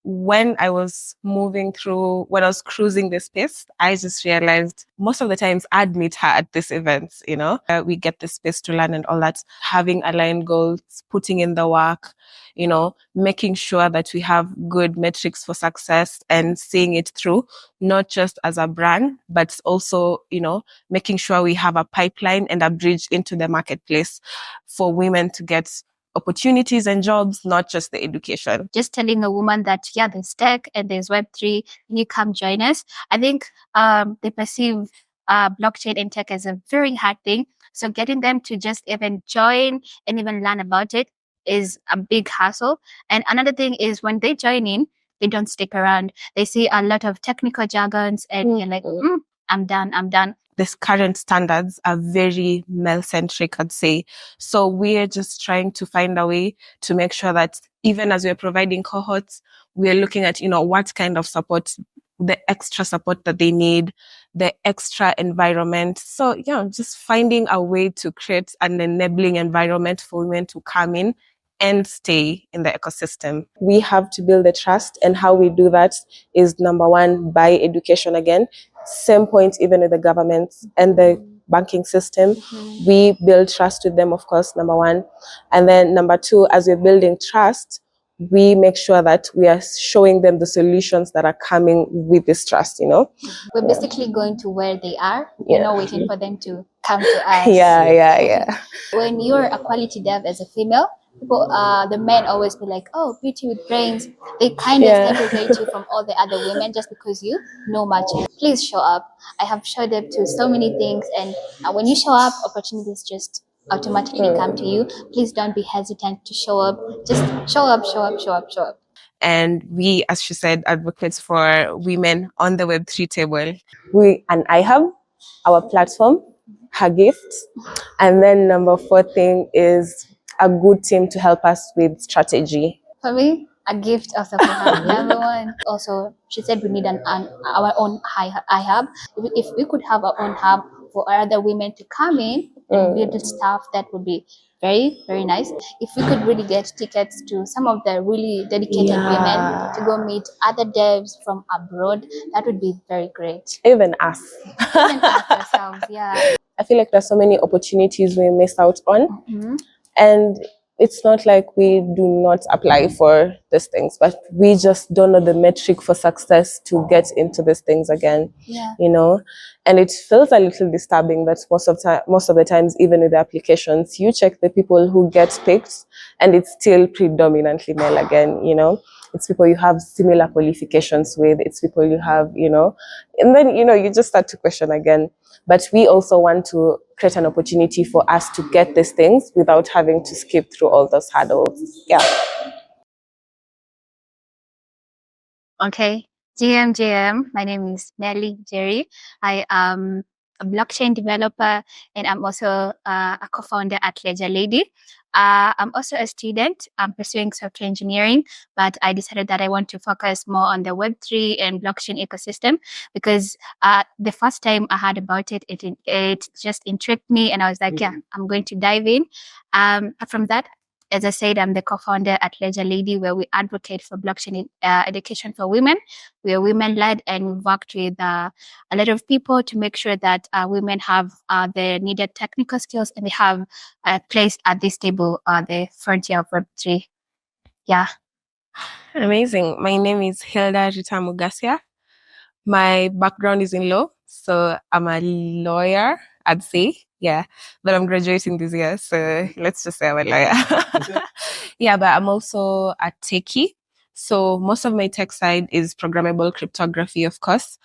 when I was when I was cruising the space, I just realized most of the times I'd meet her at these events, we get the space to learn and all that, having aligned goals, putting in the work, making sure that we have good metrics for success and seeing it through, not just as a brand, but also, making sure we have a pipeline and a bridge into the marketplace for women to get opportunities and jobs, not just the education. Just telling a woman that, yeah, there's tech and there's Web3, and you come join us. I think they perceive blockchain and tech as a very hard thing. So getting them to just even join and even learn about it is a big hassle. And another thing is when they join in, they don't stick around. They see a lot of technical jargons and you're like, I'm done. These current standards are very male-centric, I'd say. So we're just trying to find a way to make sure that even as we're providing cohorts, we're looking at, what kind of support, the extra support that they need, the extra environment. So, just finding a way to create an enabling environment for women to come in and stay in the ecosystem. We have to build the trust, and how we do that is, number one, by education again. Same point even with the government and the banking system. We build trust with them, of course, number one. And then number two, as we're building trust, we make sure that we are showing them the solutions that are coming with this trust, We're basically going to where they are, not waiting for them to come to us. Yeah. When you're a quality dev as a female, people, the men always be like, oh, beauty with brains. They kind of segregate you from all the other women just because you know much. Please show up. I have showed up to so many things, and when you show up, opportunities just automatically come to you. Please don't be hesitant to show up. Just show up. And we, as she said, advocates for women on the Web3 table. I have our platform, her gifts. And then number 4 thing is a good team to help us with strategy. For me, a gift also for her. Number one. Also, she said we need our own hub. If we could have our own hub for other women to come in and build stuff, that would be very, very nice. If we could really get tickets to some of the really dedicated women to go meet other devs from abroad, that would be very great. Even us. Even us ourselves, yeah. I feel like there's so many opportunities we miss out on. And it's not like we do not apply for these things, but we just don't know the metric for success to get into these things again. And it feels a little disturbing that most of the times, even with the applications, you check the people who get picked and it's still predominantly male again. It's people you have similar qualifications with, it's people you have, and then, you just start to question again. But we also want to create an opportunity for us to get these things without having to skip through all those hurdles. Yeah. Okay. GM. My name is Nelly Njeri. I am a blockchain developer, and I'm also a co-founder at Ledger Lady. I'm also a student. I'm pursuing software engineering, but I decided that I want to focus more on the Web3 and blockchain ecosystem because the first time I heard about it, it just intrigued me, and I was like, yeah, I'm going to dive in. From that, as I said, I'm the co-founder at Ledger Lady, where we advocate for blockchain education for women. We are women-led, and we've worked with a lot of people to make sure that women have the needed technical skills and they have a place at this table, the frontier of Web3. Yeah. Amazing. My name is Hilda Ritamugasia. My background is in law, so I'm a lawyer, I'd say. Yeah, but I'm graduating this year, so let's just say I'm a lawyer. Yeah, but I'm also a techie. So most of my tech side is programmable cryptography, of course,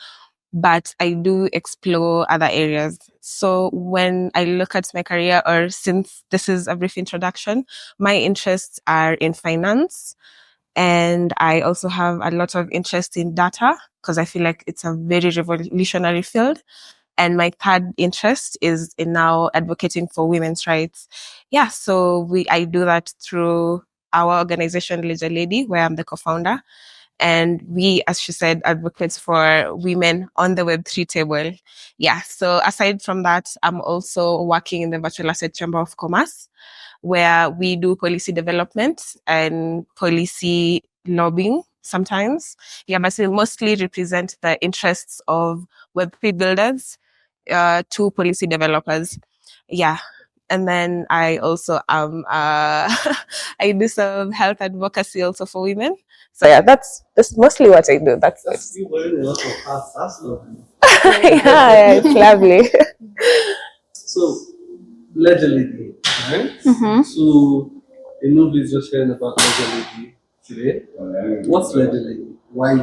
but I do explore other areas. So when I look at my career, or since this is a brief introduction, my interests are in finance. And I also have a lot of interest in data because I feel like it's a very revolutionary field. And my third interest is in now advocating for women's rights. Yeah, so I do that through our organization, Ledger Lady, where I'm the co-founder. And we, as she said, advocates for women on the Web3 table. Yeah, so aside from that, I'm also working in the Virtual Asset Chamber of Commerce, where we do policy development and policy lobbying sometimes. Yeah, but we mostly represent the interests of Web3 builders to policy developers. Yeah. And then I also I do some health advocacy also for women. So yeah, that's mostly what I do. That's you wearing a lot of hats. That's lovely. Yeah, it's lovely. So, Ledger Lady, right? Mm-hmm. So, a movie is just hearing about Ledger Lady today. What's Ledger Lady? Why?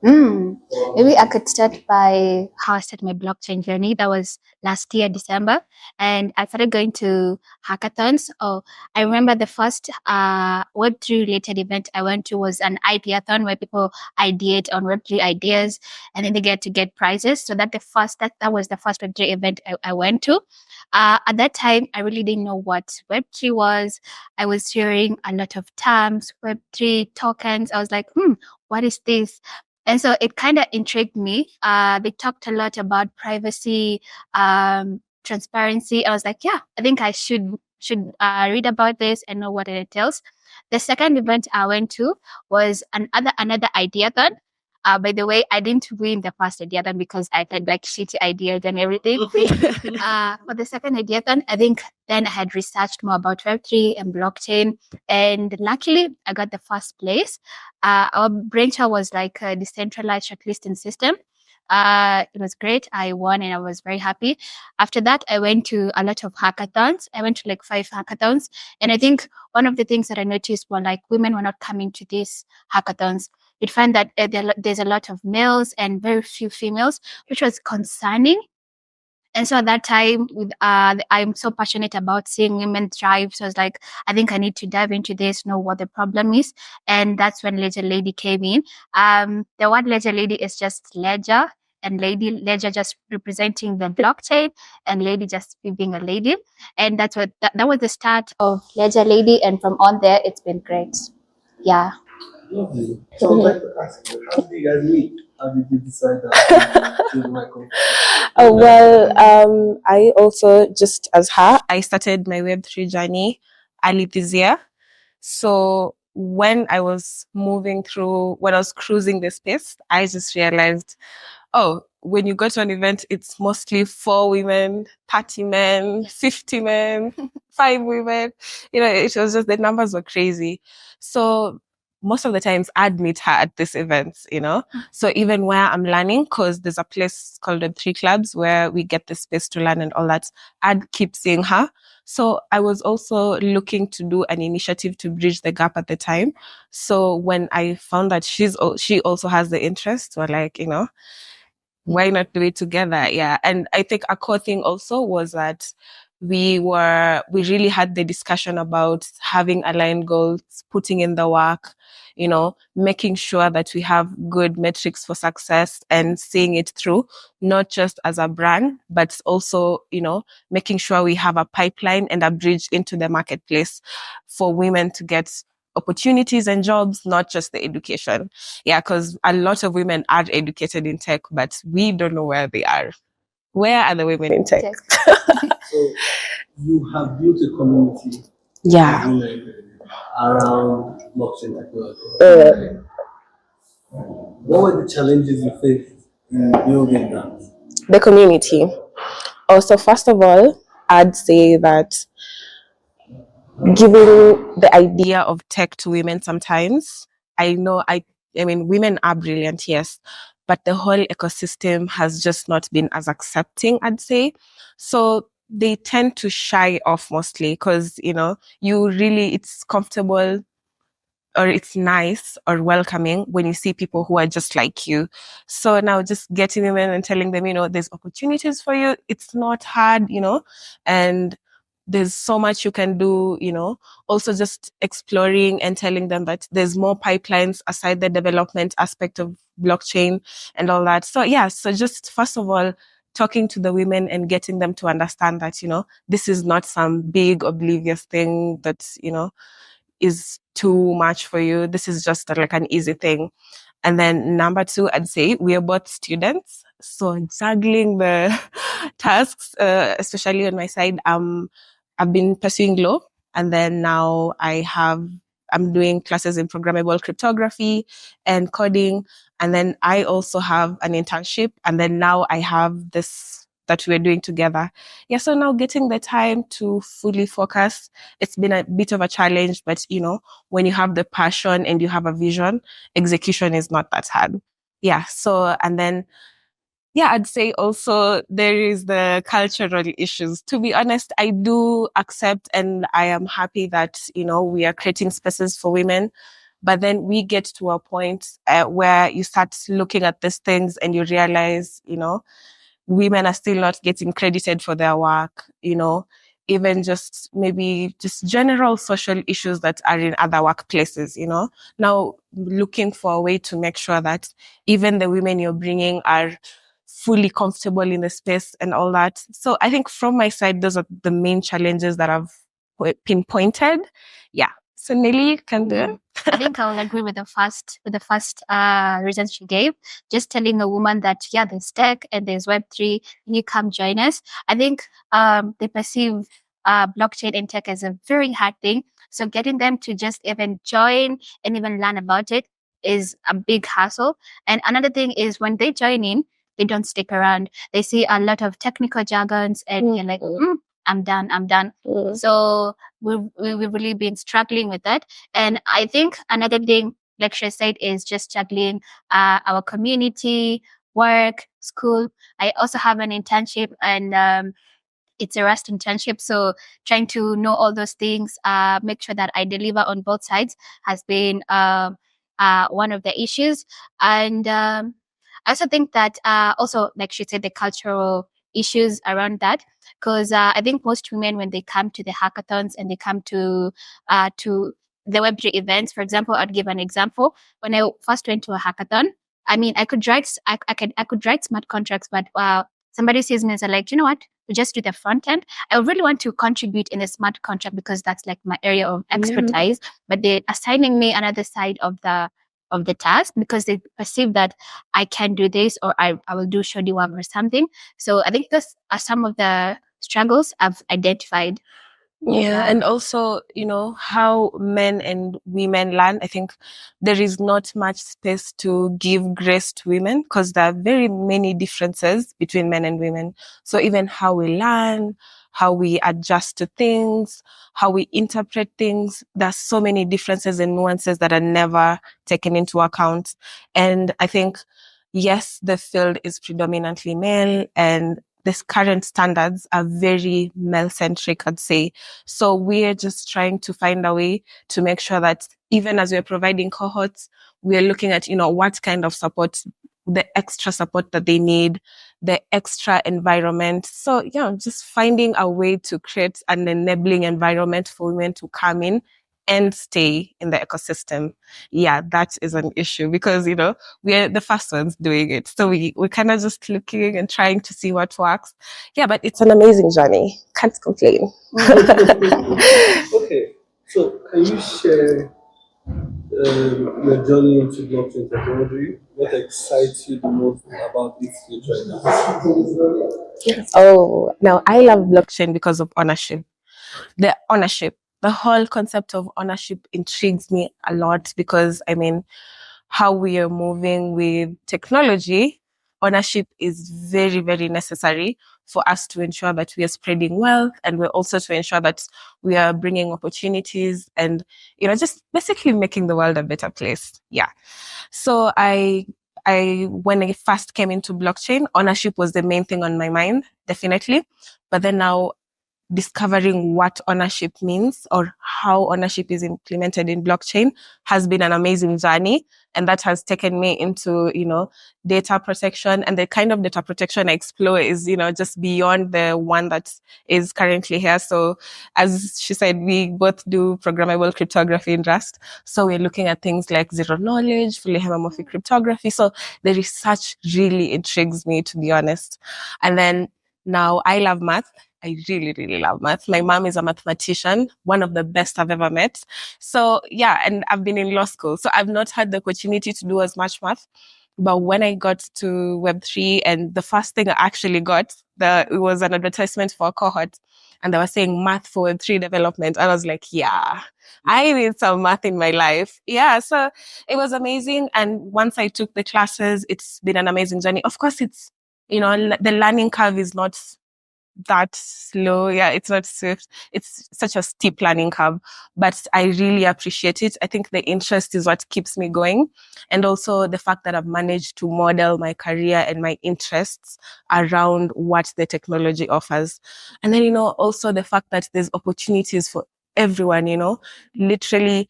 Maybe I could start by how I started my blockchain journey. That was last year, December. And I started going to hackathons. Oh, I remember the first Web3 related event I went to was an ideathon where people ideate on Web3 ideas and then they get to get prizes. So that was the first Web3 event I went to. At that time, I really didn't know what Web3 was. I was hearing a lot of terms, Web3 tokens. I was like, what is this? And so it kind of intrigued me. They talked a lot about privacy, transparency. I was like, yeah, I think I should read about this and know what it entails. The second event I went to was another ideathon. By the way, I didn't win the first ideathon because I had like shitty ideas and everything. For the second ideathon, I think then I had researched more about Web3 and blockchain, and luckily I got the first place. Our brainchild was like a decentralized shortlisting system. It was great. I won and I was very happy. After that, I went to a lot of hackathons. I went to like 5 hackathons. And I think one of the things that I noticed were like women were not coming to these hackathons. You'd find that there's a lot of males and very few females, which was concerning. And so at that time, I'm so passionate about seeing women thrive. So I was like, I think I need to dive into this, know what the problem is. And that's when Ledger Lady came in. The word Ledger Lady is just ledger, and ledger just representing the blockchain, and lady just being a lady. And that's that was the start of Ledger Lady. And from on there, it's been great. Yeah. Lovely. So I'd like to ask you, how did you guys meet? How did you decide that to Michael? Oh, well, I also, just as her, I started my Web3 journey early this year. So when I was when I was cruising the space, I just realized, oh, when you go to an event, it's mostly 4 women, 30 men, 50 men, 5 women. It was just, the numbers were crazy. So most of the times I'd meet her at this events. So even where I'm learning, because there's a place called Web3 Clubs where we get the space to learn and all that, I'd keep seeing her. So I was also looking to do an initiative to bridge the gap at the time. So when I found that she also has the interest, we're like, why not do it together? Yeah. And I think a core thing also was that we really had the discussion about having aligned goals, putting in the work, making sure that we have good metrics for success and seeing it through, not just as a brand, but also, making sure we have a pipeline and a bridge into the marketplace for women to get opportunities and jobs, not just the education. Yeah, because a lot of women are educated in tech, but we don't know where they are. Where are the women in tech? So you have built a community Yeah. of women around blockchain technology. What were the challenges you faced in building that? The community. Also, first of all, I'd say that giving the idea of tech to women sometimes, I know women are brilliant, yes, but the whole ecosystem has just not been as accepting, I'd say. So they tend to shy off mostly because, it's comfortable or it's nice or welcoming when you see people who are just like you. So now just getting women and telling them, there's opportunities for you. It's not hard, and there's so much you can do, also just exploring and telling them that there's more pipelines aside the development aspect of blockchain and all that. So yeah, so just first of all, talking to the women and getting them to understand that, this is not some big oblivious thing that, is too much for you. This is just like an easy thing. And then number 2, I'd say we are both students. So juggling the tasks, especially on my side, I've been pursuing law. And then now I have I'm doing classes in programmable cryptography and coding. And then I also have an internship. And then now I have this that we're doing together. Yeah, so now getting the time to fully focus, it's been a bit of a challenge, but when you have the passion and you have a vision, execution is not that hard. Yeah, so, and then, yeah, I'd say also there is the cultural issues. To be honest, I do accept and I am happy that, we are creating spaces for women. But then we get to a point where you start looking at these things and you realize, women are still not getting credited for their work, even just maybe just general social issues that are in other workplaces, Now looking for a way to make sure that even the women you're bringing are fully comfortable in the space and all that. So I think from my side, those are the main challenges that I've pinpointed. Yeah. So Nelly, can do. I think I will agree with the first reasons she gave. Just telling a woman that there's tech and there's Web3, you come join us. I think they perceive blockchain and tech as a very hard thing. So getting them to just even join and even learn about it is a big hassle. And another thing is when they join in, they don't stick around. They see a lot of technical jargons and you're like, I'm done. So we've really been struggling with that. And I think another thing, like she said, is just juggling our community, work, school. I also have an internship and it's a Rust internship. So trying to know all those things, make sure that I deliver on both sides has been one of the issues. And I also think that also, like she said, the cultural issues around that, because I think most women, when they come to the hackathons and they come to the Web3 events, for example, I'd give an example. When I first went to a hackathon, I mean, I could write smart contracts, but somebody sees me and they're like, you know what? We just do the front end. I really want to contribute in the smart contract because that's like my area of expertise. But they're assigning me another side of the task because they perceive that I can do this or I will do shoddy work or something. So I think those are some of the struggles I've identified. Yeah, and also, how men and women learn. I think there is not much space to give grace to women because there are very many differences between men and women. So even how we learn, how we adjust to things, how we interpret things, there's so many differences and nuances that are never taken into account. And I think, yes, the field is predominantly male and these current standards are very male-centric, I'd say. So we're just trying to find a way to make sure that even as we're providing cohorts, we're looking at, what kind of support, the extra support that they need, the extra environment. So, just finding a way to create an enabling environment for women to come in and stay in the ecosystem. Yeah, that is an issue because, we're the first ones doing it. So we're kind of just looking and trying to see what works. Yeah, but it's an amazing journey. Can't complain. Okay, so can you share your journey into blockchain technology? What excites you the most about its future right now? Oh, now I love blockchain because of ownership. The whole concept of ownership intrigues me a lot because, how we are moving with technology, ownership is very, very necessary for us to ensure that we are spreading wealth and we're also to ensure that we are bringing opportunities and, just basically making the world a better place. Yeah. So when I first came into blockchain, ownership was the main thing on my mind, definitely. But then now discovering what ownership means or how ownership is implemented in blockchain has been an amazing journey. And that has taken me into, data protection. And the kind of data protection I explore is, just beyond the one that is currently here. So as she said, we both do programmable cryptography in Rust. So we're looking at things like zero knowledge, fully homomorphic cryptography. So the research really intrigues me, to be honest. And then now I love math. I really, really love math. My mom is a mathematician, one of the best I've ever met. So yeah, and I've been in law school. So I've not had the opportunity to do as much math. But when I got to Web3 and the first thing I actually got, it was an advertisement for a cohort. and they were saying math for Web3 development. I was like, yeah, I need some math in my life. Yeah, so it was amazing. And once I took the classes, it's been an amazing journey. Of course, it's, the learning curve is not that slow. Yeah, it's not swift. It's such a steep learning curve, but I really appreciate it. I think the interest is what keeps me going. And also the fact that I've managed to model my career and my interests around what the technology offers. And then, also the fact that there's opportunities for everyone, literally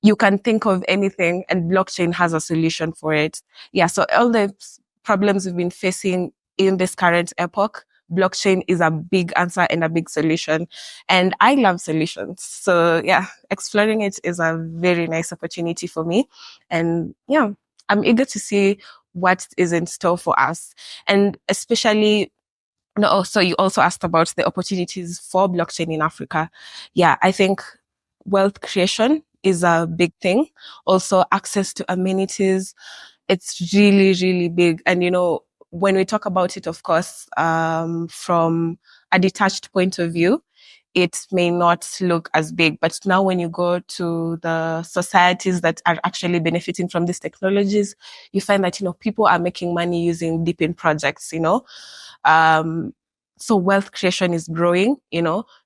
you can think of anything and blockchain has a solution for it. Yeah. So all the problems we've been facing in this current epoch, blockchain is a big answer and a big solution. And I love solutions. So yeah, exploring it is a very nice opportunity for me. And yeah, I'm eager to see what is in store for us. And especially, so you also asked about the opportunities for blockchain in Africa. Yeah, I think wealth creation is a big thing. Also, access to amenities, it's really, really big. And, when we talk about it, of course, from a detached point of view, it may not look as big. But now when you go to the societies that are actually benefiting from these technologies, you find that, people are making money using deep-in projects, so wealth creation is growing,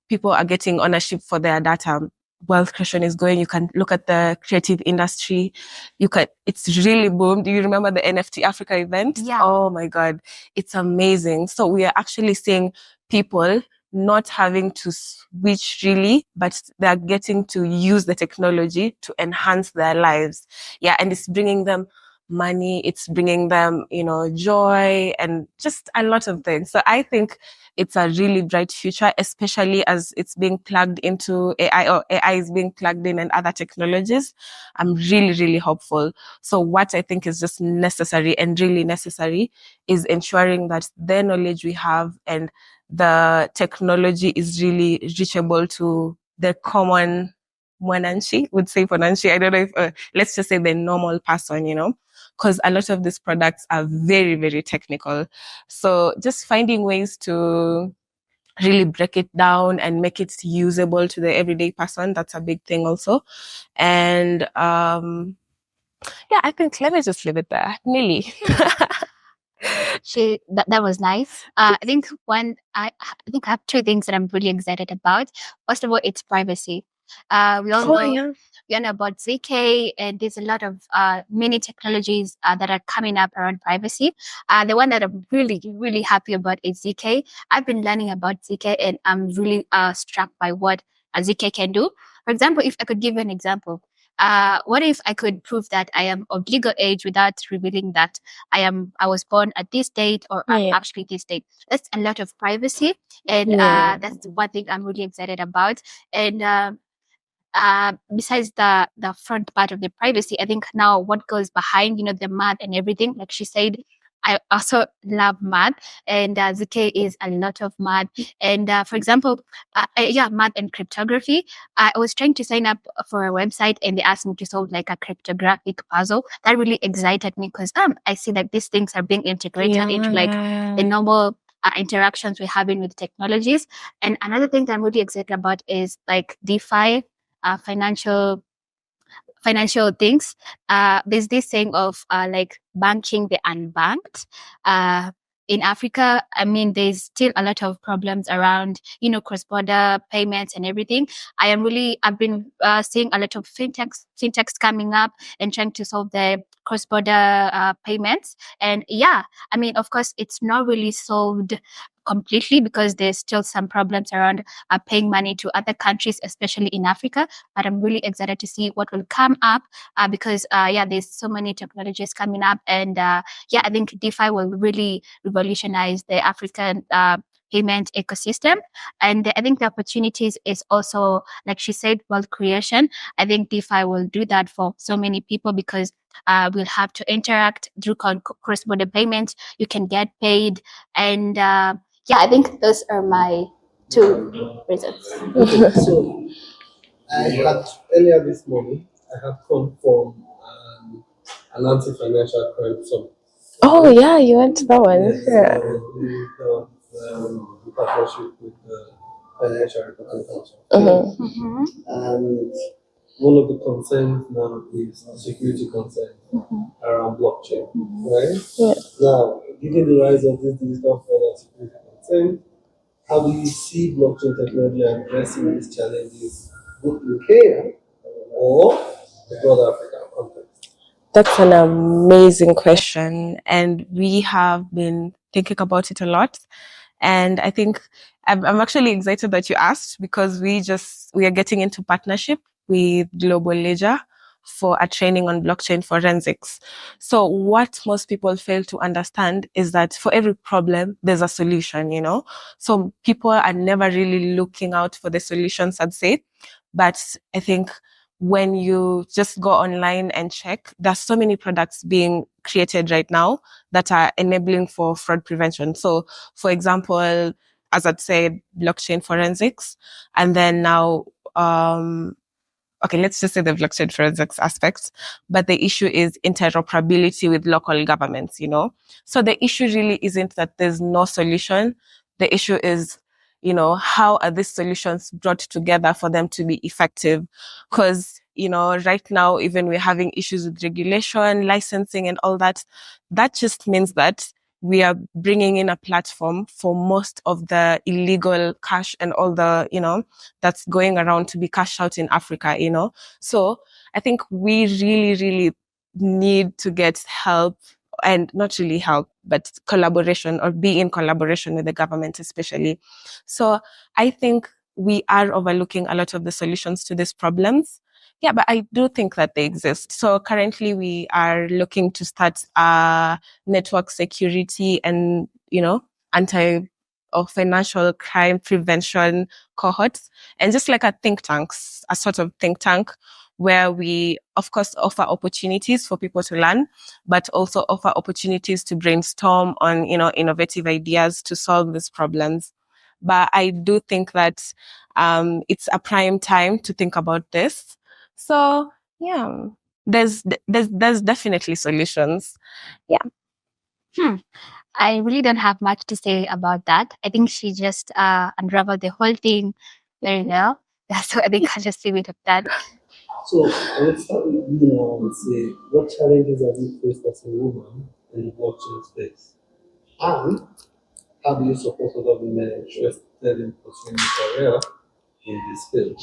people are getting ownership for their data. Wealth creation is going. You can look at the creative industry. It's really boomed. Do you remember the NFT Africa event? Yeah. Oh my God. It's amazing. So we are actually seeing people not having to switch really, but they're getting to use the technology to enhance their lives. Yeah. And it's bringing them money. It's bringing them, joy and just a lot of things. So I think it's a really bright future, especially as it's being plugged into AI, or AI is being plugged in and other technologies. I'm really, really hopeful. So what I think is just necessary and really necessary is ensuring that the knowledge we have and the technology is really reachable to the common Mwananchi, would say Mwananchi. I don't know if, let's just say the normal person, because a lot of these products are very, very technical. So just finding ways to really break it down and make it usable to the everyday person, that's a big thing also. And yeah, I think let me just leave it there. Nelly. That was nice. I think I have two things that I'm really excited about. First of all, it's privacy. We all know yeah. we all know about ZK, and there's a lot of many technologies that are coming up around privacy. The one that I'm really really happy about is ZK. I've been learning about ZK, and I'm really struck by what ZK can do. For example, if I could give you an example. What if I could prove that I am of legal age without revealing that I was born at this date or I'm Yeah. actually this date? That's a lot of privacy, and Yeah. that's one thing I'm really excited about. And besides the front part of the privacy, I think now what goes behind, the math and everything, like she said, I also love math, and ZK is a lot of math. And for example, math and cryptography. I was trying to sign up for a website, and they asked me to solve like a cryptographic puzzle. That really excited me because I see that these things are being integrated into like the normal interactions we're having with technologies. And another thing that I'm really excited about is like DeFi, financial things. There's this saying of like banking the unbanked. In Africa, I mean, there's still a lot of problems around, cross-border payments and everything. I've been seeing a lot of fintechs coming up and trying to solve the cross-border payments. And yeah, I mean, of course, it's not really solved completely because there's still some problems around paying money to other countries, especially in Africa. But I'm really excited to see what will come up because there's so many technologies coming up, and I think DeFi will really revolutionize the African payment ecosystem. And I think the opportunities is also, like she said, wealth creation. I think DeFi will do that for so many people because we'll have to interact through cross-border payments. You can get paid, and I think those are my two reasons. Okay, so I had earlier this morning, I had come from an anti-financial crime summit. Oh yeah, you went to that one. Yes, Yeah. the partnership with financial reporting culture. Mm-hmm. And one of the concerns now is security concerns around blockchain, right? Yeah. Now, given the rise of this digital fraud and security concerns, how do you see blockchain technology addressing these challenges, both in Kenya or the broader African context? That's an amazing question. And we have been thinking about it a lot. And I think I'm actually excited that you asked because we are getting into partnership with Global Ledger for a training on blockchain forensics. So what most people fail to understand is that for every problem, there's a solution, you know? So people are never really looking out for the solutions, I'd say. But I think when you just go online and check, there's so many products being created right now that are enabling for fraud prevention. So, for example, as I'd said, blockchain forensics, and then now, okay, let's just say the blockchain forensics aspects, but the issue is interoperability with local governments, you know? So the issue really isn't that there's no solution. The issue is, you know, how are these solutions brought together for them to be effective? Because, you know, right now, even we're having issues with regulation, licensing, and all that. That just means that we are bringing in a platform for most of the illegal cash and all the, you know, that's going around to be cashed out in Africa, you know. So I think we really, really need to get help, and not really help, but collaboration, or be in collaboration with the government, especially. So I think we are overlooking a lot of the solutions to these problems. Yeah, but I do think that they exist. So currently we are looking to start a network security and, you know, anti or financial crime prevention cohorts, and just like a think tank, a sort of think tank where we, of course, offer opportunities for people to learn, but also offer opportunities to brainstorm on, you know, innovative ideas to solve these problems. But I do think that it's a prime time to think about this. So yeah, there's definitely solutions. Yeah. I really don't have much to say about that. I think she just unraveled the whole thing very well. So I think I'll just leave it at that. So let's start with you now and say, what challenges have you faced as a woman in the blockchain space? And how do you support other women interested in pursuing a career in this field?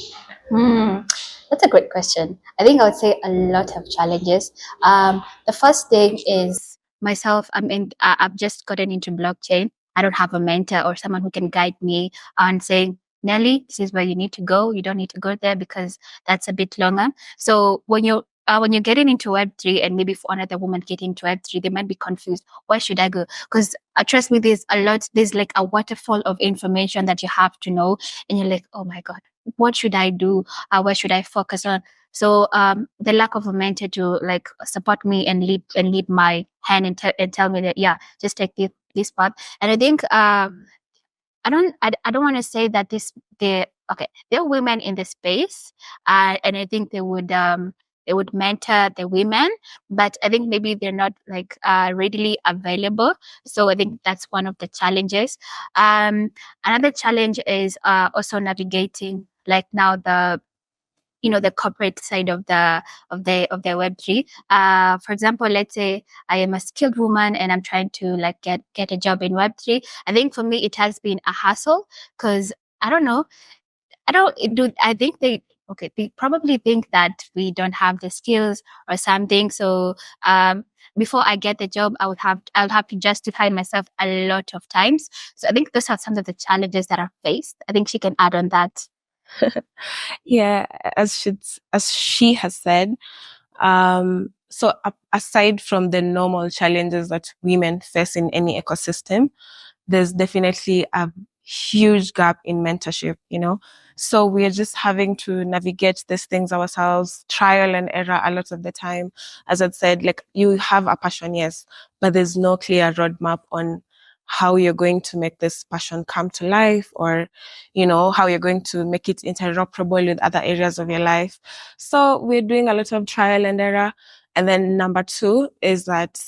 Hmm, that's a great question. I think I would say a lot of challenges. The first thing is myself. I've just gotten into blockchain. I don't have a mentor or someone who can guide me on saying, Nelly, this is where you need to go. You don't need to go there because that's a bit longer. So when you're getting into Web3, and maybe for another woman getting into Web3, they might be confused. Where should I go? Because trust me, there's a lot. There's like a waterfall of information that you have to know, and you're like, oh my god, what should I do? Where should I focus on? So the lack of a mentor to like support me and lead my hand and tell me that, yeah, just take this path. And I think I don't want to say that there are women in the space, and I think they would mentor the women, but I think maybe they're not like readily available. So I think that's one of the challenges. Another challenge is also navigating like now the corporate side of the Web3. For example, let's say I am a skilled woman and I'm trying to like get a job in Web3. I think for me it has been a hassle because I don't know. I think they probably think that we don't have the skills or something. So before I get the job, I'll have to justify myself a lot of times. So I think those are some of the challenges that are faced. I think she can add on that. Yeah, as she has said, so aside from the normal challenges that women face in any ecosystem, there's definitely a huge gap in mentorship, you know? So we're just having to navigate these things ourselves, trial and error a lot of the time. As I said, like you have a passion, yes, but there's no clear roadmap on how you're going to make this passion come to life, or, you know, how you're going to make it interoperable with other areas of your life. So we're doing a lot of trial and error. And then number two is that,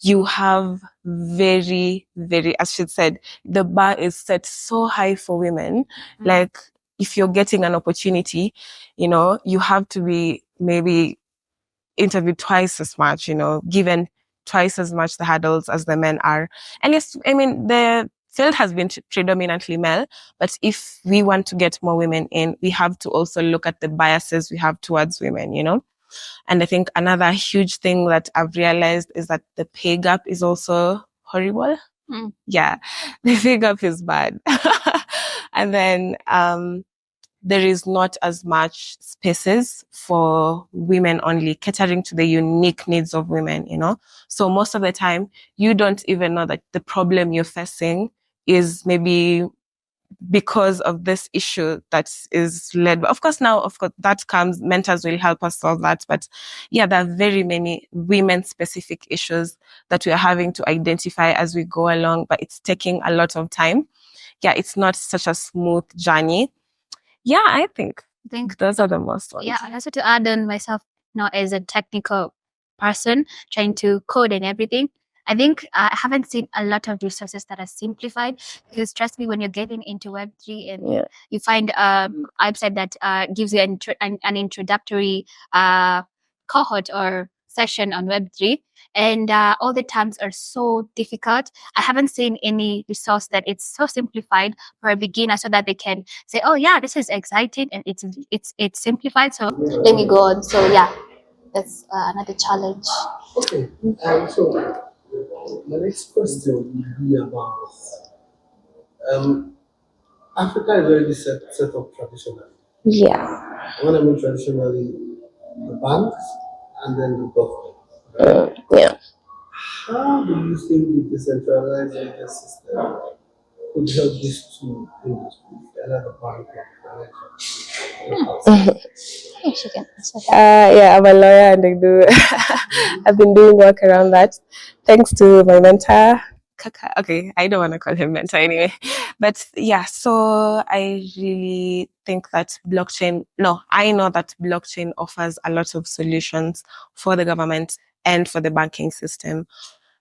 you have very, very, as she said, the bar is set so high for women. Like, if you're getting an opportunity, you know, you have to be maybe interviewed twice as much, you know, given twice as much the hurdles as the men are. And yes, I mean, the field has been predominantly male, but if we want to get more women in, we have to also look at the biases we have towards women, you know. And I think another huge thing that I've realized is that the pay gap is also horrible. Yeah, the pay gap is bad. And then there is not as much spaces for women only, catering to the unique needs of women, you know. So most of the time, you don't even know that the problem you're facing is maybe because of this issue that is led. But of course, now, of course, that comes, mentors will help us solve that. But yeah, there are very many women-specific issues that we are having to identify as we go along, but it's taking a lot of time. Yeah, it's not such a smooth journey. Yeah, I think those are the most ones. Yeah, and also to add on myself, not as a technical person trying to code and everything. I think I haven't seen a lot of resources that are simplified, because trust me, when you're getting into Web3 and you find a website that gives you an introductory cohort or session on Web3, and all the terms are so difficult. I haven't seen any resource that it's so simplified for a beginner, so that they can say, oh yeah, this is exciting and it's simplified, so let me go on. So yeah, that's another challenge. Okay, so my next question would be about Africa is already set up traditionally. Yeah. When I mean traditionally, the banks and then the government. Right? Yeah. How do you think the decentralized legal system could help these two industries, either the bank or the financial? She can answer that. Yeah, I'm a lawyer and I do. I've been doing work around that, thanks to my mentor. Kaka. Okay, I don't want to call him mentor anyway, but yeah. So I really think that blockchain. No, I know that blockchain offers a lot of solutions for the government and for the banking system.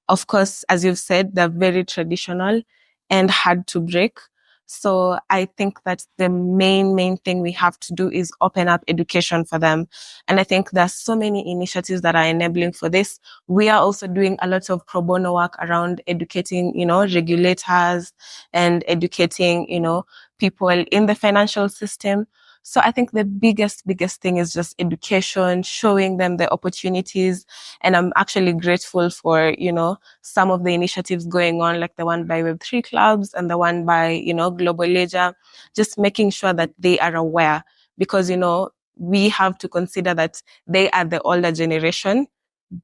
Of course, as you've said, they're very traditional and hard to break. So I think that the main thing we have to do is open up education for them. And I think there's so many initiatives that are enabling for this. We are also doing a lot of pro bono work around educating, you know, regulators and educating, you know, people in the financial system. So I think the biggest thing is just education, showing them the opportunities. And I'm actually grateful for, you know, some of the initiatives going on, like the one by Web3 clubs and the one by, you know, Global Ledger, just making sure that they are aware, because, you know, we have to consider that they are the older generation.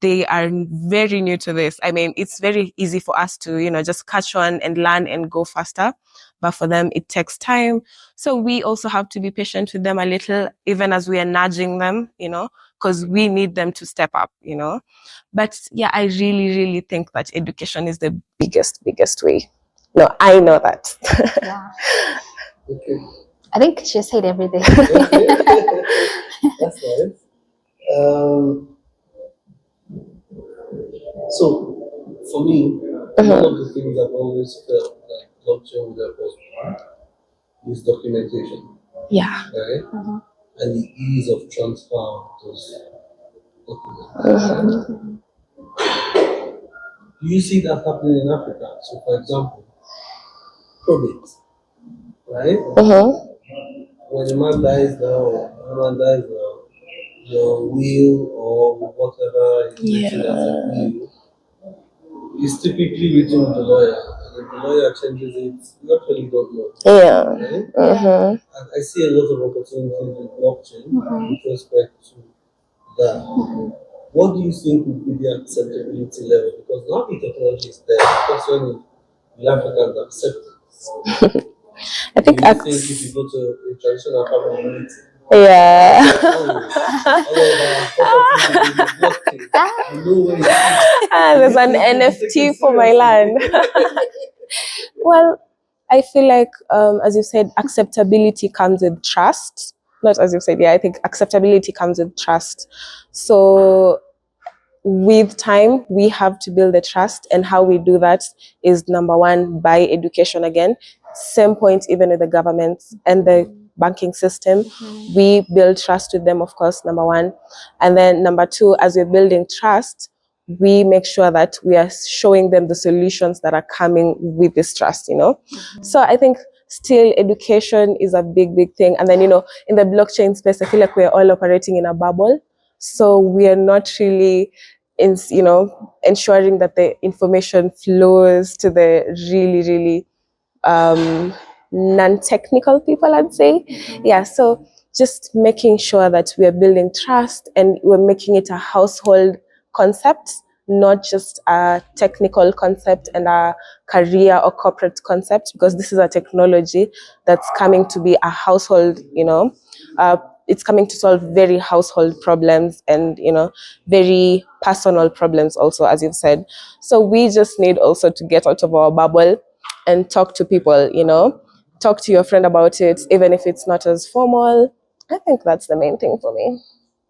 They are very new to this. I mean, it's very easy for us to, you know, just catch on and learn and go faster. But for them, it takes time. So we also have to be patient with them a little, even as we are nudging them, you know, because we need them to step up, you know. But yeah, I really think that education is the biggest way. No, I know that. Yeah. Okay. I think she said everything. That's nice. So, for me, one of the things I've always felt like blockchain would help us with is documentation. Yeah. Right? And the ease of transfer of those documents. Do you see that happening in Africa? So, for example, probate, right? When a man dies now, or a woman dies now, your will or whatever is written as a will is typically written with the lawyer, and if the lawyer changes it, you actually don't know. Yeah. Right? And I see a lot of opportunities with blockchain with respect to that. What do you think would be the acceptability level? Because now the technology is there, the question is, will Africans accept it? I think Do you think if you go to a traditional family meeting, yeah. There's an NFT for my land. Well, I feel like, as you said, acceptability comes with trust. Not as you said, yeah, I think acceptability comes with trust. So with time, we have to build the trust, and how we do that is number one, by education again. Same point even with the government and the banking system. We build trust with them, of course, number one. And then number two, as we're building trust, we make sure that we are showing them the solutions that are coming with this trust, So I think still education is a big, big thing. And then, in the blockchain space, I feel like we're all operating in a bubble. So we are not really ensuring that the information flows to the really, really non-technical people, I'd say. Yeah, so just making sure that we are building trust and we're making it a household concept, not just a technical concept and a career or corporate concept, because this is a technology that's coming to be a household, it's coming to solve very household problems and, very personal problems also, as you've said. So we just need also to get out of our bubble and talk to people, talk to your friend about it, even if it's not as formal. I think that's the main thing for me.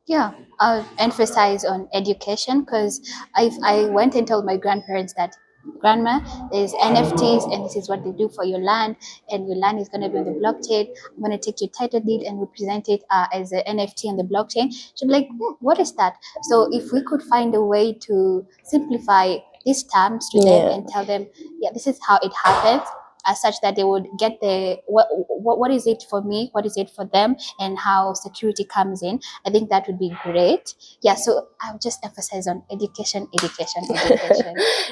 Yeah, I'll emphasize on education because I went and told my grandparents that, Grandma, there's NFTs and this is what they do for your land, and your land is going to be on the blockchain. I'm going to take your title deed and represent it as an NFT on the blockchain. She'd be like, what is that? So if we could find a way to simplify these terms to them and tell them, yeah, this is how it happens, as such that they would get the what is it for me, what is it for them, and how security comes in. I think that would be great. Yeah, so I'll just emphasize on education.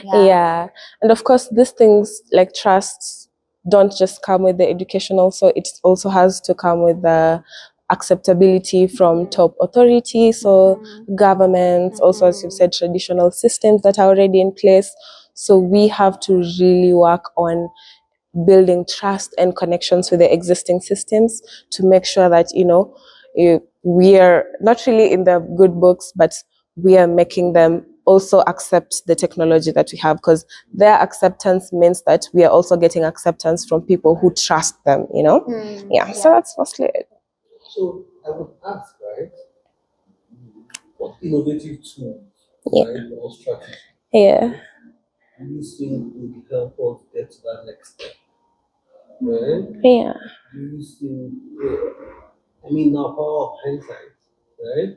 Yeah. And of course, these things like trusts don't just come with the education, also, it also has to come with the acceptability from top authorities, so governments, also, as you've said, traditional systems that are already in place. So we have to really work on building trust and connections with the existing systems to make sure that we are not really in the good books, but we are making them also accept the technology that we have, because their acceptance means that we are also getting acceptance from people who trust them. So that's mostly it. So I would ask, right, what innovative tools, Yeah. right, or strategy Yeah. do you think would help us get to that next step? Right? Yeah. Do you think, I mean, now power of hindsight, right?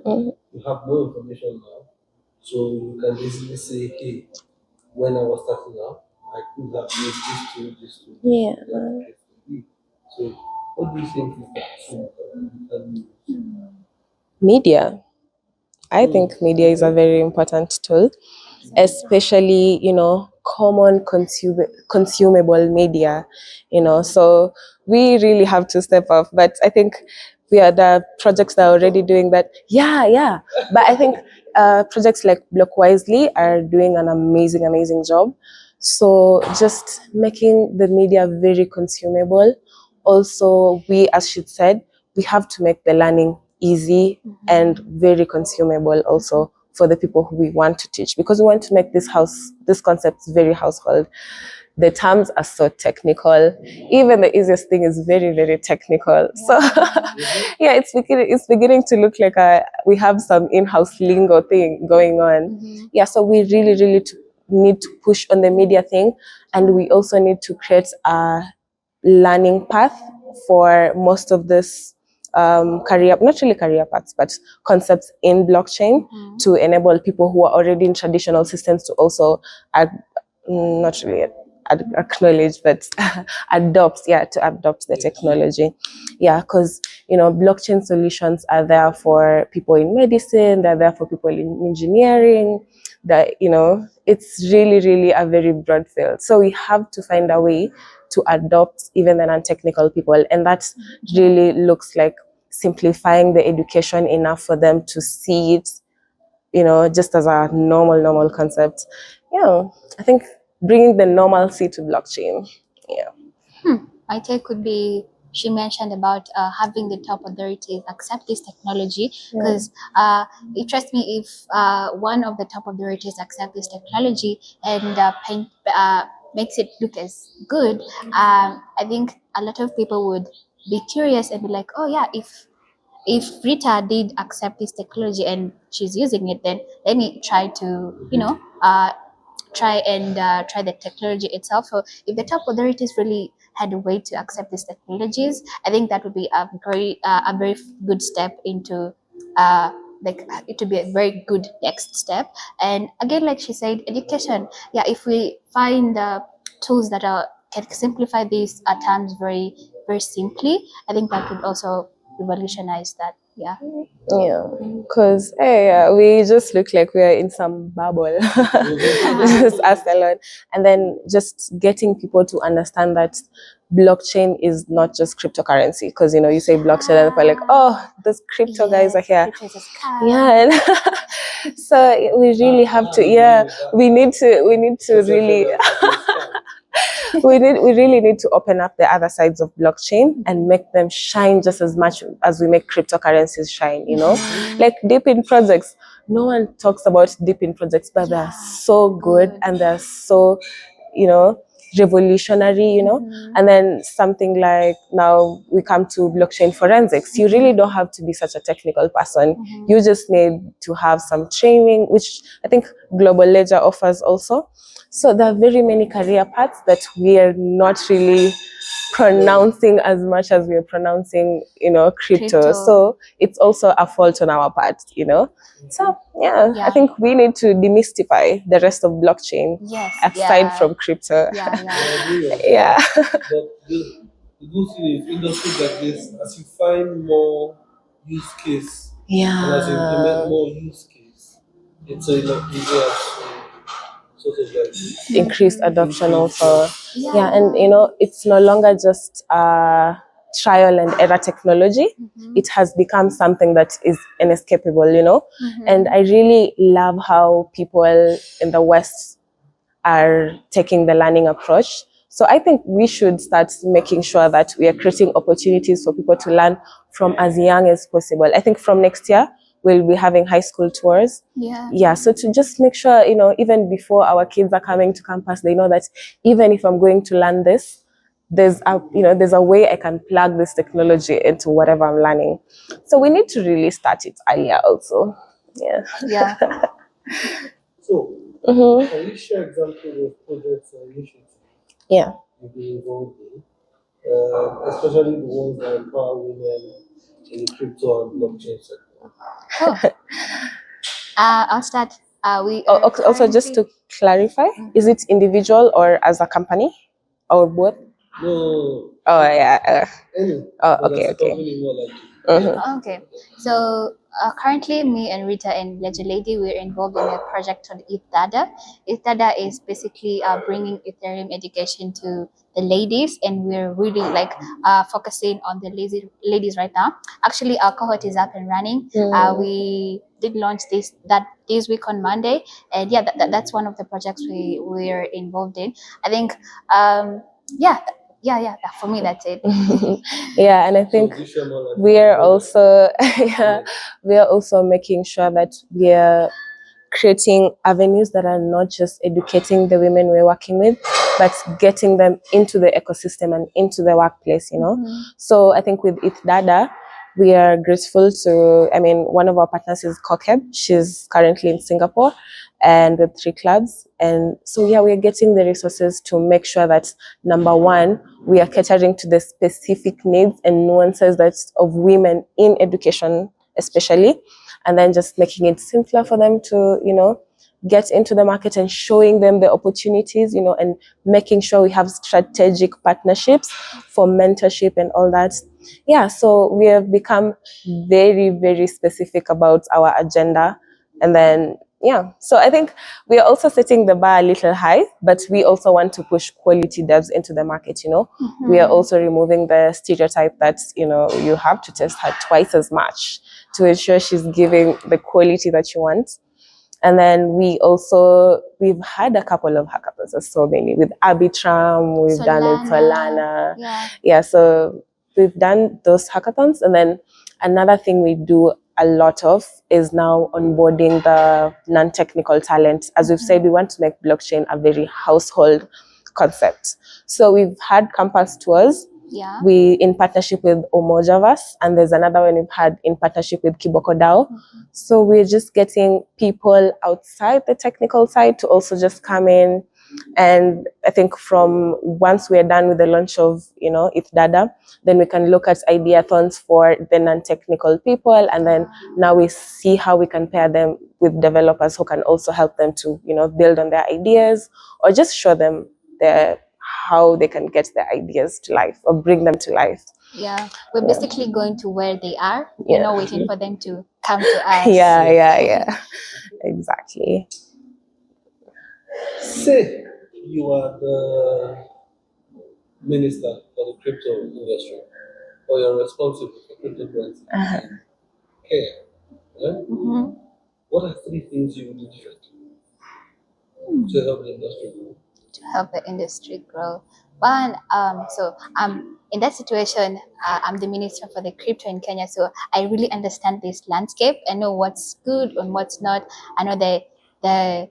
You have more information now, so you can easily say, hey, when I was starting out, I could have used this tool. Yeah. So, what do you think is the tool that we can use? Media. I think media is a very important tool, especially, common consumable media, so we really have to step up. But I think we are the projects that are already doing that. Yeah. But I think projects like Blockwisely are doing an amazing job. So just making the media very consumable. Also, we, as she said, we have to make the learning easy and very consumable also for the people who we want to teach, because we want to make this concepts very household. The terms are so technical. Even the easiest thing is very technical. So yeah, it's beginning to look like we have some in-house lingo thing going on. Yeah, so we really need to push on the media thing, and we also need to create a learning path for most of this not really career paths, but concepts in blockchain to enable people who are already in traditional systems to also not really acknowledge, but adopt the technology. Yeah, because blockchain solutions are there for people in medicine, they're there for people in engineering, that it's really a very broad field. So we have to find a way to adopt even the non-technical people, and that really looks like simplifying the education enough for them to see it just as a normal concept. I think bringing the normalcy to blockchain. My take could be, she mentioned about having the top authorities accept this technology, because trust me, if one of the top authorities accept this technology and makes it look as good, I think a lot of people would be curious and be like, oh yeah, if if Rita did accept this technology and she's using it, then let me try to, try the technology itself. So if the top authorities really had a way to accept these technologies, I think that would be a very good step into it would be a very good next step. And again, like she said, education. Yeah, if we find tools that can simplify these terms very simply, I think that would also revolutionize that. Yeah. Yeah, because we just look like we are in some bubble, just us alone. And then just getting people to understand that blockchain is not just cryptocurrency. Because you say blockchain and people are like, oh, those crypto guys are here. Crypto is a scam. Yeah, so we really have to. Yeah, we need to really. we really need to open up the other sides of blockchain and make them shine just as much as we make cryptocurrencies shine, like deep in projects. No one talks about deep in projects, but they're so good and they're so, revolutionary, and then something like now we come to blockchain forensics. You really don't have to be such a technical person. You just need to have some training, which I think Global Ledger offers also. So there are very many career paths that we are not really pronouncing as much as we are pronouncing, crypto. So it's also a fault on our part, So I think we need to demystify the rest of blockchain aside from crypto. Yeah. But the good thing is industries like this, as you find more use case and as you implement more use case, it's a lot easier to sort of like increased adoption also. Yeah, and it's no longer just trial and error technology. It has become something that is inescapable, and I really love how people in the West are taking the learning approach. So I think we should start making sure that we are creating opportunities for people to learn from as young as possible. I think from next year, we'll be having high school tours. Yeah. So to just make sure, even before our kids are coming to campus, they know that even if I'm going to learn this, there's a way I can plug this technology into whatever I'm learning. So we need to really start it earlier also. Yeah. So, can you share examples of projects or initiatives you've been involved in, especially the ones that empower women in the crypto and blockchain sector? I'll start. Also, just to clarify, is it individual or as a company or both? No. Oh yeah. Any. Okay. Okay. So currently, me and Rita and Ledger Lady, we're involved in a project called ETHDADA. ETHDADA is basically bringing Ethereum education to the ladies, and we're really focusing on the ladies right now. Actually, our cohort is up and running. We did launch this week on Monday, and that's one of the projects we're involved in. I think for me that's it. Yeah, and I think we are also making sure that we are creating avenues that are not just educating the women we're working with, but getting them into the ecosystem and into the workplace, So I think with ETHDADA, we are grateful to, one of our partners is Kokeb. She's currently in Singapore and with 3 clubs. And so, we are getting the resources to make sure that, number one, we are catering to the specific needs and nuances of women in education, especially, and then just making it simpler for them to, get into the market and showing them the opportunities, and making sure we have strategic partnerships for mentorship and all that. Yeah, so we have become very, very specific about our agenda. And then, so I think we are also setting the bar a little high, but we also want to push quality devs into the market, We are also removing the stereotype that, you have to test her twice as much to ensure she's giving the quality that you want. And then we've had a couple of hackathons, there's so many, with Arbitrum, we've done with Solana. Yeah, so we've done those hackathons. And then another thing we do a lot of is now onboarding the non-technical talent. As we've said, we want to make blockchain a very household concept. So we've had campus tours Yeah. We in partnership with Omojavas, and there's another one we've had in partnership with Kiboko DAO. So we're just getting people outside the technical side to also just come in. And I think from once we're done with the launch of, It's Dada, then we can look at ideathons for the non-technical people. And then now we see how we can pair them with developers who can also help them to, build on their ideas, or just show them how they can get their ideas to life or bring them to life. Yeah, we're basically going to where they are. Yeah. We're not waiting for them to come to us. Yeah. Exactly. Say you are the minister for the crypto industry, or you're responsible for cryptocurrency. Okay. Yeah? What are 3 things you would do differently to help the industry grow? To help the industry grow. One, so in that situation, I'm the minister for the crypto in Kenya, so I really understand this landscape. I know what's good and what's not. I know the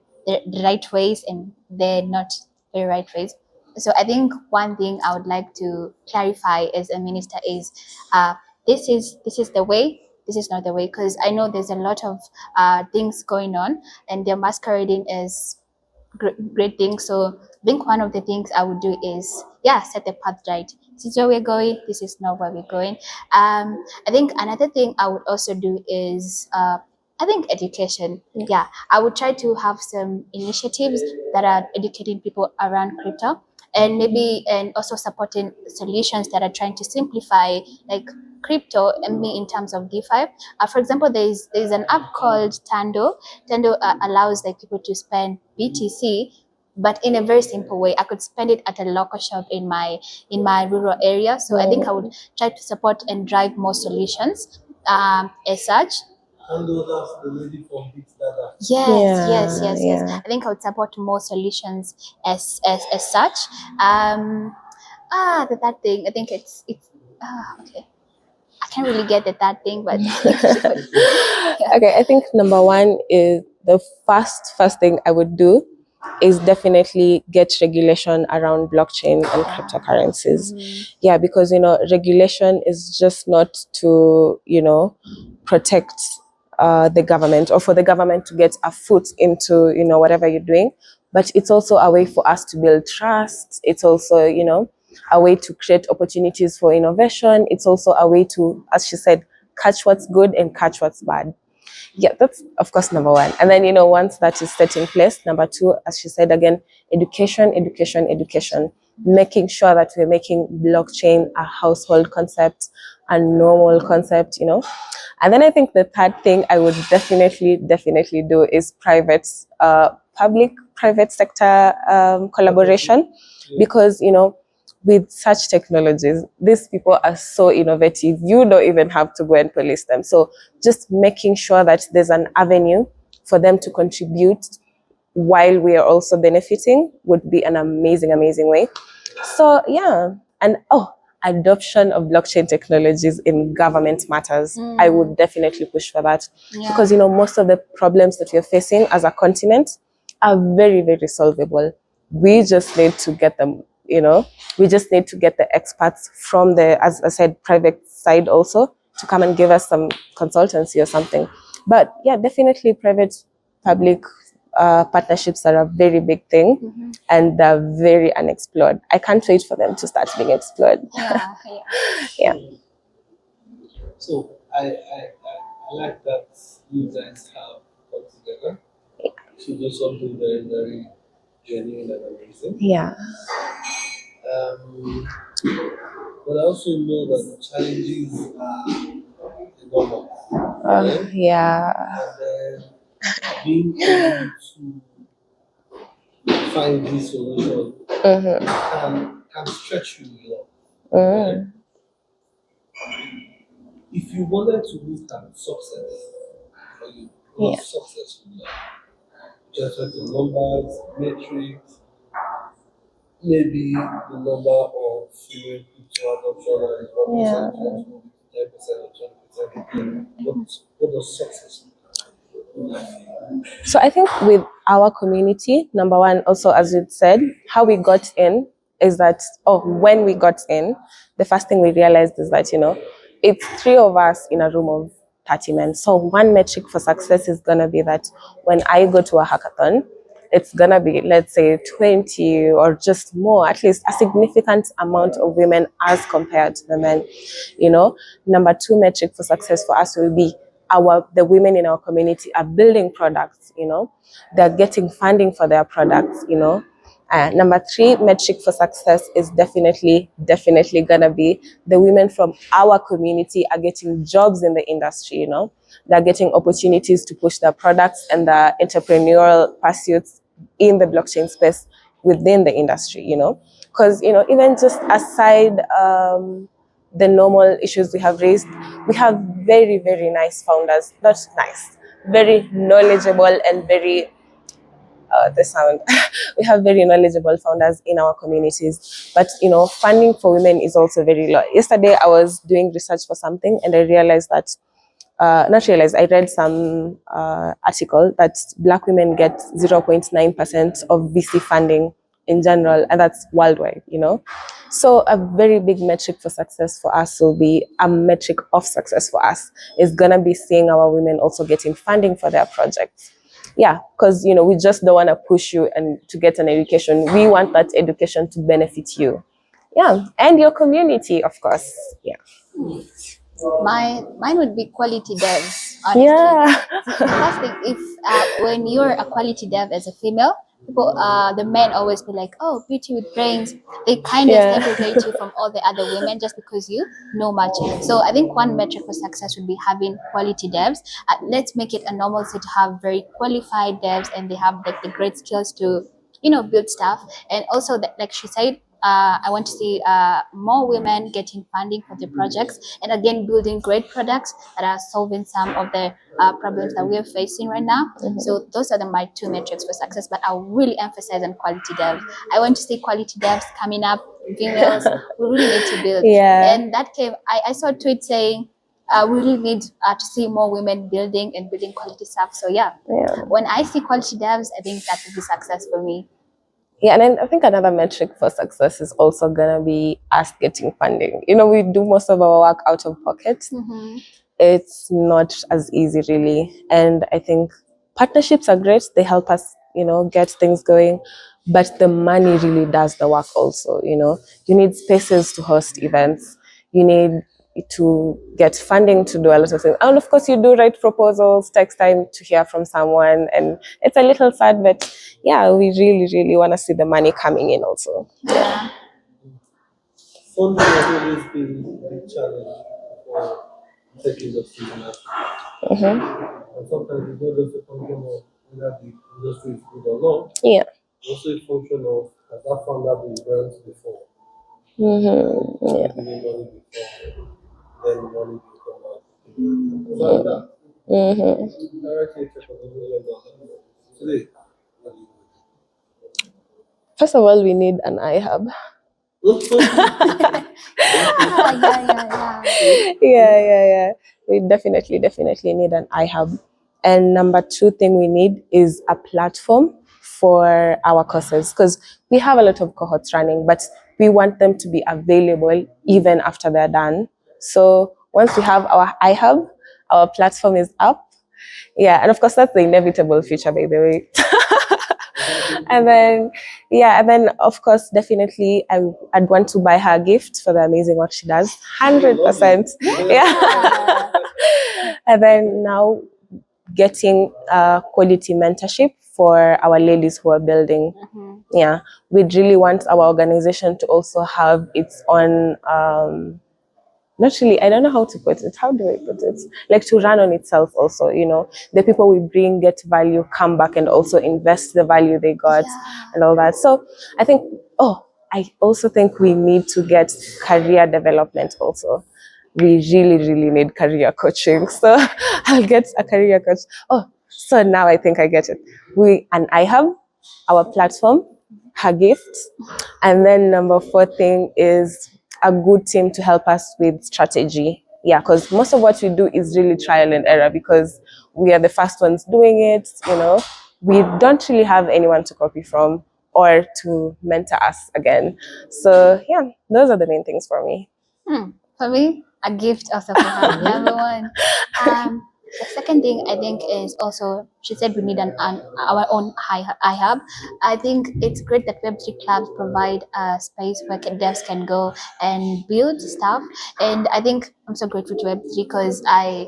right ways and the not very right ways. So I think one thing I would like to clarify as a minister is, this is the way. This is not the way, because I know there's a lot of things going on, and they're masquerading as great things. So I think one of the things I would do is, set the path right. This is where we're going. This is not where we're going. I think another thing I would also do is, I think education. Yeah, I would try to have some initiatives that are educating people around crypto, and also supporting solutions that are trying to simplify like crypto and me in terms of DeFi. For example, there's an app called Tando. Tando allows like people to spend BTC, but in a very simple way. I could spend it at a local shop in my rural area. So I think I would try to support and drive more solutions as such. And that's the lady from Big Dada. Yes. Yeah. I think I would support more solutions as such. The third thing, I think it's okay. I can't really get the third thing, but Okay, I think number one is the first thing I would do is definitely get regulation around blockchain and cryptocurrencies. Yeah, because regulation is just not to protect the government, or for the government to get a foot into whatever you're doing, but it's also a way for us to build trust. It's also a way to create opportunities for innovation. It's also a way to, as she said, catch what's good and catch what's bad. Yeah, that's of course number one. And then once that is set in place, number two, as she said again, education, making sure that we're making blockchain a household concept, a normal concept. And then I think the third thing I would definitely do is public private sector collaboration, because with such technologies, these people are so innovative. You don't even have to go and police them. So just making sure that there's an avenue for them to contribute while we are also benefiting would be an amazing way. So yeah, and adoption of blockchain technologies in government matters. I would definitely push for that, because most of the problems that we're facing as a continent are very, very solvable. We just need to get them, we just need to get the experts from the, as I said, private side also to come and give us some consultancy or something. But yeah, definitely private public partnerships are a very big thing, and they're very unexplored. I can't wait for them to start being explored. Yeah. So I like that you guys have come together to do something very, very genuine and amazing. Yeah. But I also know that the challenges are enormous. Yeah. And then being able to find this solution can stretch you a lot. Right? If you wanted to look at success, or you want success in life, just like the numbers, metrics, maybe the number of female crypto adoption is 1%, 10%, or 20%. What does success look like? So I think with our community, number one, also as you said, how we got in is that, when we got in, the first thing we realized is that, it's three of us in a room of 30 men. So one metric for success is going to be that when I go to a hackathon, it's going to be, let's say, 20 or just more, at least a significant amount of women as compared to the men. Number two metric for success for us will be the women in our community are building products, they're getting funding for their products, number three metric for success is definitely gonna be the women from our community are getting jobs in the industry, they're getting opportunities to push their products and their entrepreneurial pursuits in the blockchain space within the industry, because, even just aside the normal issues we have raised, we have very, very nice founders, not nice, very knowledgeable and very the sound. We have very knowledgeable founders in our communities, but funding for women is also very low. Yesterday I was doing research for something and I realized that I read some article that Black women get 0.9% of VC funding in general, and that's worldwide, So a very big metric for success for us will be a metric of success for us is gonna be seeing our women also getting funding for their projects. Yeah, because we just don't want to push you and to get an education. We want that education to benefit you. Yeah, and your community, of course. Yeah. Mine would be quality devs, honestly. Yeah. The first thing, if when you're a quality dev as a female, people, the men always be like, "Oh, beauty with brains." They kind of segregate you from all the other women just because you know much. So I think one metric for success would be having quality devs. Let's make it a normalcy to have very qualified devs, and they have like the great skills to build stuff. And also, like she said, I want to see more women getting funding for their projects, and again building great products that are solving some of the problems that we are facing right now. So those are my two metrics for success, but I'll really emphasize on quality devs. I want to see quality devs coming up, females. We really need to build. And that came, I saw a tweet saying we really need to see more women building and building quality stuff. So when I see quality devs, I think that would be success for me. Yeah, and then I think another metric for success is also gonna be us getting funding. We do most of our work out of pocket. It's not as easy, really. And I think partnerships are great. They help us, get things going. But the money really does the work also, You need spaces to host events. You need to get funding to do a lot of things. And of course, you do write proposals, takes time to hear from someone. And it's a little sad, but yeah, we really, really want to see the money coming in also. Yeah. Funding has always been a big challenge for tech industry in Africa. And sometimes it's not just a function of whether the industry is good or not. Yeah. It's also a function of has that founder been burnt before? Yeah. Giving money before, then money will come out. So like that. Directly check on the million dollars. Today, what do you do? First of all, we need an iHub. Yeah. We definitely need an iHub. And number two thing we need is a platform for our courses, because we have a lot of cohorts running, but we want them to be available even after they're done. So once we have our iHub, our platform is up. Yeah, and of course that's the inevitable future, by the way. And then of course, definitely I'd want to buy her a gift for the amazing work she does. 100%. Yeah. And then now getting quality mentorship for our ladies who are building. Yeah, we'd really want our organization to also have its own not really, I don't know how to put it. How do I put it? Like to run on itself also, the people we bring get value, come back and also invest the value they got and all that. So I think, I also think we need to get career development also. We really, really need career coaching. So I'll get a career coach. So now I think I get it. I have our platform, her gifts. And then number four thing is a good team to help us with strategy. Yeah, because most of what we do is really trial and error because we are the first ones doing it, We don't really have anyone to copy from, or to mentor us again. So yeah, those are the main things for me. For me, a gift also perhaps number one. The second thing I think is also, she said we need our own hub. I think it's great that Web3 clubs provide a space where devs can go and build stuff. And I think I'm so grateful to Web3 because I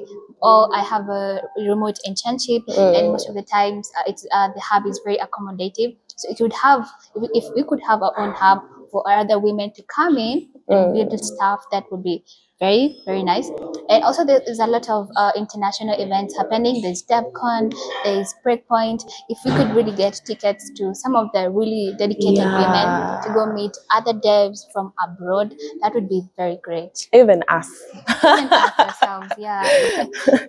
have a remote internship, and most of the times the hub is very accommodative. So it would have, if we could have our own hub for other women to come in and build stuff, that would be very, very nice. And also there is a lot of international events happening. There's DevCon, there's Breakpoint. If we could really get tickets to some of the really dedicated women to go meet other devs from abroad, that would be very great. Even us. Even us ourselves, yeah.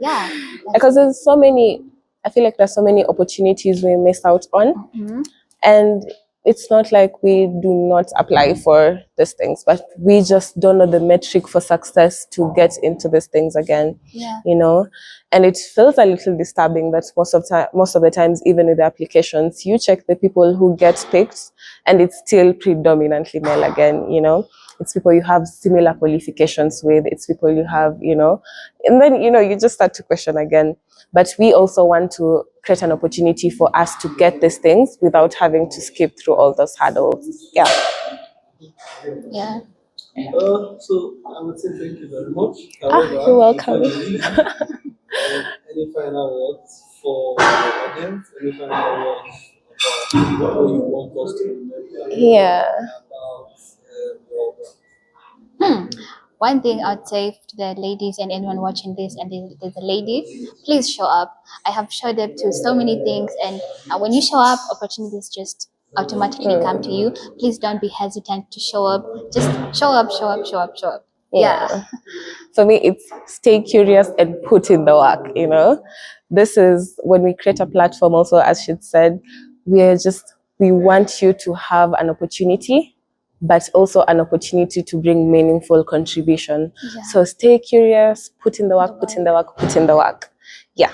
Yeah. Because there's so many, I feel like there's so many opportunities we miss out on. And it's not like we do not apply for these things, but we just don't know the metric for success to get into these things again. You know, and it feels a little disturbing that most of the times, even with the applications, you check the people who get picked, and it's still predominantly male again. You know, it's people you have similar qualifications with. It's people you have, you know, and then you just start to question again. But we also want to create an opportunity for us to get these things without having to skip through all those hurdles. Yeah. Yeah. So I would say thank you very much. You're welcome. Any final words for the audience? Any final words about what you want us to remember? Yeah. About One thing I'd say to the ladies and anyone watching this, and there's a lady, please show up. I have showed up to so many things, and when you show up, opportunities just automatically come to you. Please don't be hesitant to show up. Just show up, show up, show up, show up. Yeah. For me, it's stay curious and put in the work, you know. This is when we create a platform also, as she said, we want you to have an opportunity, but also an opportunity to bring meaningful contribution. So stay curious, put in the work, put in the work, put in the work. Yeah.